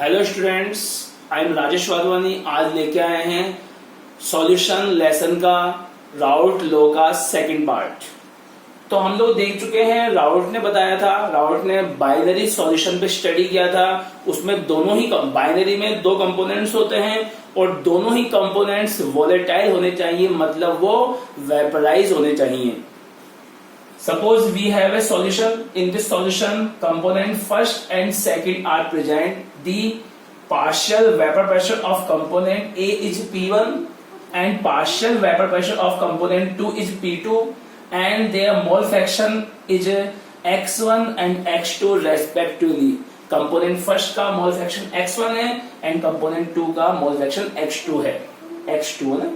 Hello students, I am Rajesh Wadhwani. आज लेके आए हैं सॉल्यूशन लेसन का राउट लॉ का सेकंड पार्ट। तो हम लोग देख चुके हैं, राउट ने बताया था, राउट ने बाइनरी सॉल्यूशन पे स्टडी किया था। उसमें दोनों ही बाइनरी में दो कंपोनेंट्स होते हैं और दोनों ही कंपोनेंट्स वोलेटाइल होने चाहिए, मतलब वो वेपराइज होने चाहिए। Suppose we have a solution. In this solution, component first and second are present. The partial vapor pressure of component A is P1 and partial vapor pressure of component 2 is P2, and their mole fraction is X1 and X2 respectively. Component first का mole fraction X1 है and component 2 का mole fraction X2 है, X2 है ना।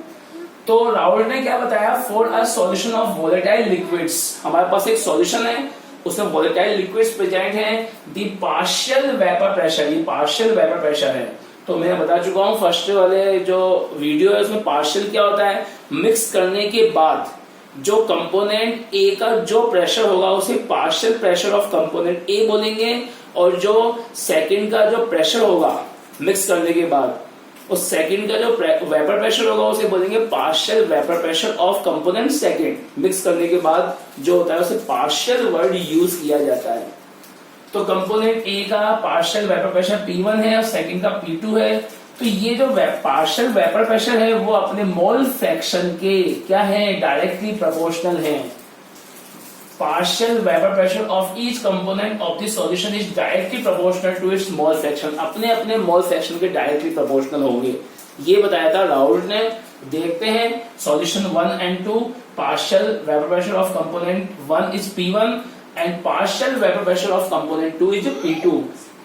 तो राउट ने क्या बताया, for a solution of volatile liquids, हमारे पास एक सॉल्यूशन है, उसमें वोलेटाइल लिक्विड्स प्रेजेंट हैं, द पार्शियल वेपर प्रेशर, ये पार्शियल वेपर प्रेशर है। तो मैं बता चुका हूं फर्स्ट वाले जो वीडियो है उसमें पार्शियल क्या होता है, मिक्स करने के बाद जो कंपोनेंट ए का जो प्रेशर होगा उसे पार्शियल प्रेशर ऑफ कंपोनेंट ए बोलेंगे, और जो सेकंड का जो प्रेशर होगा मिक्स करने के बाद उस सेकंड का जो वेपर प्रेशर होगा उसे बोलेंगे partial vapour pressure of component second. Mix करने के बाद जो होता है उसे पार्शियल वर्ड यूज किया जाता है। तो कंपोनेंट ए का पार्शियल वेपर प्रेशर P1 है और सेकंड का P2 है। तो ये जो पार्शियल वेपर प्रेशर है वो अपने मोल फ्रैक्शन के क्या है, डायरेक्टली प्रोपोर्शनल है। Partial vapor pressure of each component of the solution is directly proportional to its mole fraction. अपने अपने mole fraction के directly proportional होंगे, ये बताया था राउट ने। देखते हैं solution 1 and 2, partial vapor pressure of component 1 is P1 and partial vapor pressure of component 2 is P2.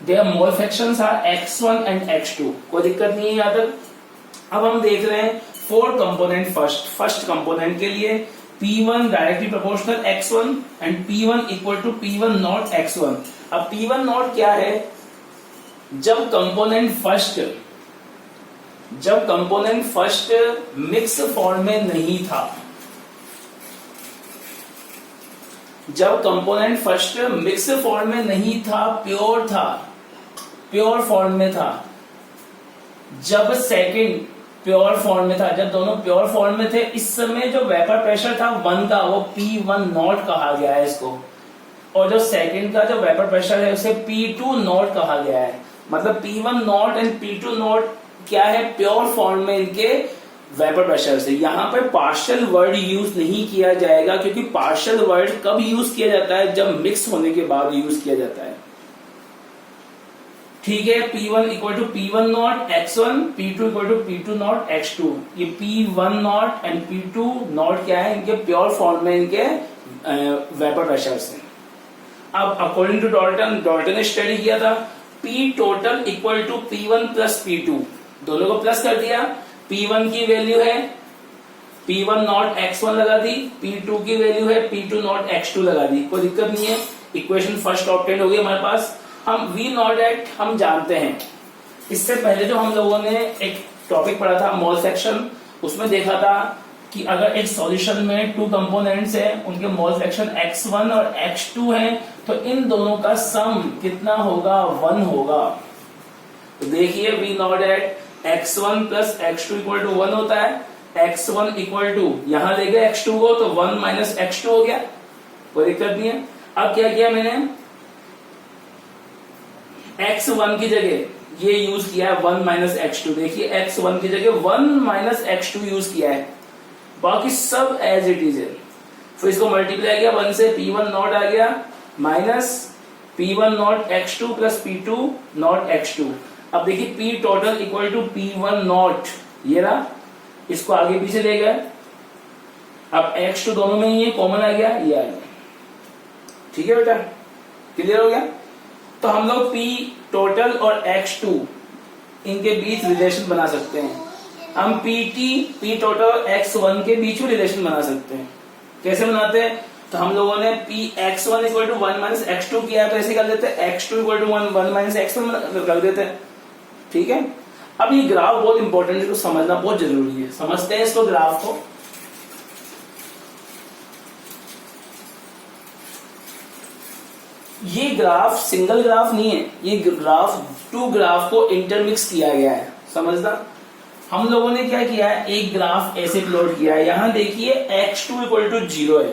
Their mole fractions are X1 and X2. कोई दिक्कत नहीं है यहाँ तक। अब हम देख रहे हैं फोर कंपोनेंट फर्स्ट कंपोनेंट के लिए P1 directly proportional X1 and P1 equal to P1 naught X1। अब P1 नॉट क्या है, जब कंपोनेंट फर्स्ट मिक्स फॉर्म में नहीं था, जब कंपोनेंट फर्स्ट मिक्स फॉर्म में नहीं था, प्योर फॉर्म में था, जब सेकंड प्योर फॉर्म में था, जब दोनों प्योर फॉर्म में थे, इस समय जो वेपर प्रेशर था 1 का वो P1 नॉट कहा गया है इसको, और जो सेकंड का जो वेपर प्रेशर है उसे P2 नॉट कहा गया है। मतलब P1 not and P2 not क्या है, प्योर फॉर्म में इनके वेपर प्रेशर से। यहाँ पर पार्शियल वर्ड यूज नहीं किया जाएगा, क्योंकि पार्शियल वर्ड कब यूज किया जाता है, जब मिक्स होने के बाद यूज किया जाता है। ठीक है, P1 equal to P1 naught X1, P2 equal to P2 naught X2। ये P1 not and P2 not क्या है, इनके प्योर फॉर्म में इनके वेपर प्रेशर से। अब अकॉर्डिंग टू डॉल्टन ने स्टडी किया था, P total equal to P1 plus P2, दोनों को प्लस कर दिया। P1 की वैल्यू है P1 नॉट X1 लगा दी, P2 की वैल्यू है P2 नॉट X2 लगा दी, कोई दिक्कत नहीं है। इक्वेशन फर्स्ट ऑब्टेन हो गई हमारे पास। हम V नॉट एट हम जानते हैं, इससे पहले जो हम लोगों ने एक टॉपिक पढ़ा था मोल फ्रैक्शन, उसमें देखा था कि अगर एक सॉल्यूशन में टू कंपोनेंट्स हैं, उनके मोल फ्रैक्शन X1 और X2 हैं, तो इन दोनों का सम कितना होगा, 1 होगा। तो देखिए V naught at X1 plus X2 equal to 1 होता है। X1 इक्वल टू यहां देगा X2 को, तो 1 माइनस X2 हो गया, कोई दिक्कत नहीं है। अब क्या किया मैंने, X1 की जगह ये यूज किया है 1 माइनस X2। देखिए X1 की जगह 1 माइनस X2 यूज किया है, बाकी सब एज इट इज है। फिर इसको मल्टीप्लाई किया 1 से, P1 नॉट आ गया minus P1 not X2 plus P2 naught X2। अब देखिए P total equal to P1 naught, ये रहा, इसको आगे पीछे ले गए। अब X2 दोनों में ही है, कॉमन आ गया, ये आ गया। ठीक है बेटा, क्लियर हो गया। तो हम लोग P टोटल और X2 इनके बीच रिलेशन बना सकते हैं। हम P टोटल X1 के बीच में रिलेशन बना सकते हैं। कैसे बनाते हैं, तो हम लोगों ने X1 equal to 1 minus X2 किया, तो ऐसे कर देते हैं X2 equal to 1 minus X1 कर देते हैं। ठीक है, अब ये ग्राफ बहुत इंपॉर्टेंट है, इसको समझना बहुत जरूरी है। समझते हैं इसको, ग्राफ को। ये ग्राफ सिंगल ग्राफ नहीं है, ये ग्राफ टू ग्राफ को इंटरमिक्स किया गया है, समझना। हम लोगों ने क्या किया है, एक ग्राफ ऐसे प्लॉट किया है। यहां देखिए x2 इक्वल टू 0 है,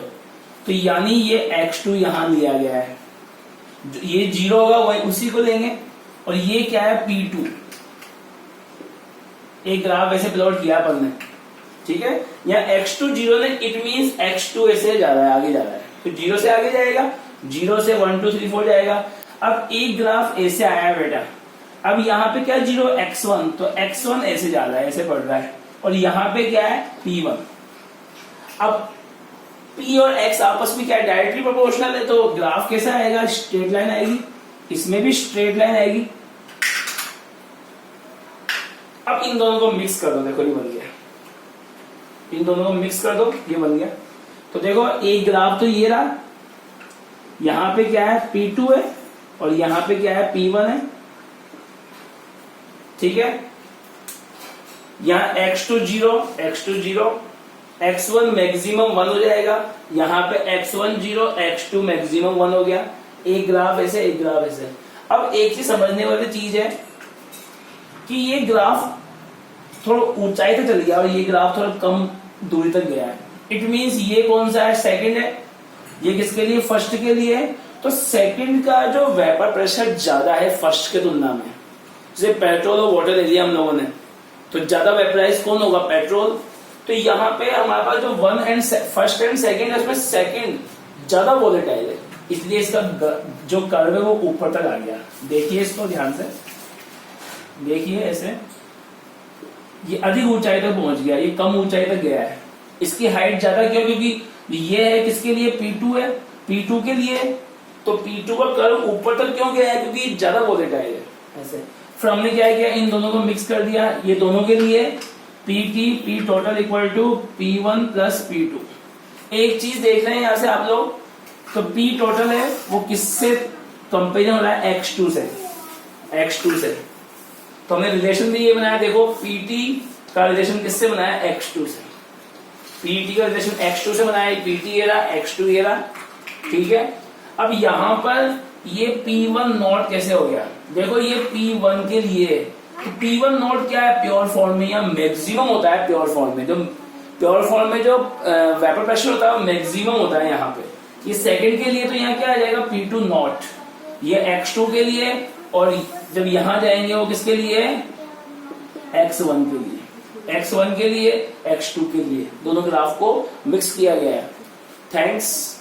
तो यानी ये x2 यहां लिया गया है, ये 0 होगा वही उसी को लेंगे। और ये क्या है P2, एक ग्राफ ऐसे प्लॉट किया अपन ने, ठीक है। यहाँ x2 0 ने, इट मींस x2 ऐसे जा रहा है, आगे जा रहा है, तो 0 से आगे जाएगा, 0 से 1 2 3 4 जाएगा। अब एक ग्राफ ऐसे आया बेटा, अब यहाँ पे क्या 0 x1, तो x1 ऐसे जा रहा है, ऐसे पढ़ रहा है, और यहाँ पे क्या है P1। अब P और x आपस में क्या डायरेक्टली प्रोपोर्शनल है, तो ग्राफ कैसा आएगा, स्ट्रेट लाइन आएगी, इसमें भी स्ट्रेट लाइन आएगी। अब इन दोनों को मिक्स कर दो, देखो ये बन गया, इन दोनों को मिक्स कर दो, ये बन गया। तो देखो एक ग्राफ तो ये रहा, यहां पे क्या है P2 है, और यहां पे क्या है P1 है, ठीक है। यहां x2 0, x1 मैक्सिमम 1 हो जाएगा, यहां पे x1 0, x2 मैक्सिमम 1 हो गया। एक ग्राफ ऐसे, एक ग्राफ ऐसे। अब एक चीज समझने वाली चीज है कि ये ग्राफ थोड़ा ऊंचाई तक चल गया और ये ग्राफ थोड़ा कम दूरी तक गया है। इट मींस ये कौन सा है, सेकंड है, ये किसके लिए, फर्स्ट के लिए है। तो सेकंड का जो वेपर प्रेशर ज्यादा है फर्स्ट के तुलना में, जैसे पेट्रोल और वाटर ले लिया हम लोगों ने, तो ज्यादा वेपराइज कौन होगा, पेट्रोल। तो यहाँ पे हमारे पास जो फर्स्ट एंड सेकंड है, उसमें सेकंड ज्यादा वोलेटाइल है, इसलिए इसका जो कर्व है वो ऊपर तक आ गया। देखिए इसको ध्यान से, देखिए ऐसे, ये अधिक ऊंचाई तक पहुंच गया, ये कम ऊंचाई तक गया है। इसकी हाइट ज्यादा क्यों, क्योंकि ये है किसके लिए, P2 है, P2 के लिए। तो P2 का कर्व ऊपर तक क्यों गया है, क्योंकि ज्यादा वोलेटाइल है ऐसे। फिर हमने क्या किया, इन दोनों को मिक्स कर दिया, ये दोनों के लिए P total equal to P1 plus P2। एक चीज देख रहे हैं यहां से आप लोग, तो P टोटल है वो किससे कंपेरिजन हो रहा है, x2 से। तो हमने रिलेशन भी ये बनाया, देखो PT का रिलेशन किससे बनाया, x2 से। PT का रिलेशन x2 से बनाया, PT ये रहा, x2 ये रहा, ठीक है। अब यहां पर ये P1 नॉट कैसे हो गया, देखो ये P1 के लिए, तो P1 नॉट क्या है, प्योर फॉर्म में या मैक्सिमम होता है, प्योर फॉर्म में जो वेपर प्रेशर होता है मैक्सिमम होता है यहाँ पे। ये सेकंड के लिए, तो यहाँ क्या आ जाएगा P2 नॉट, ये x2 के लिए, और जब यहां जाएंगे वो किसके लिए, x1 के लिए, x1 के लिए, x2 के लिए। दोनों ग्राफ को मिक्स किया गया है। थैंक्स।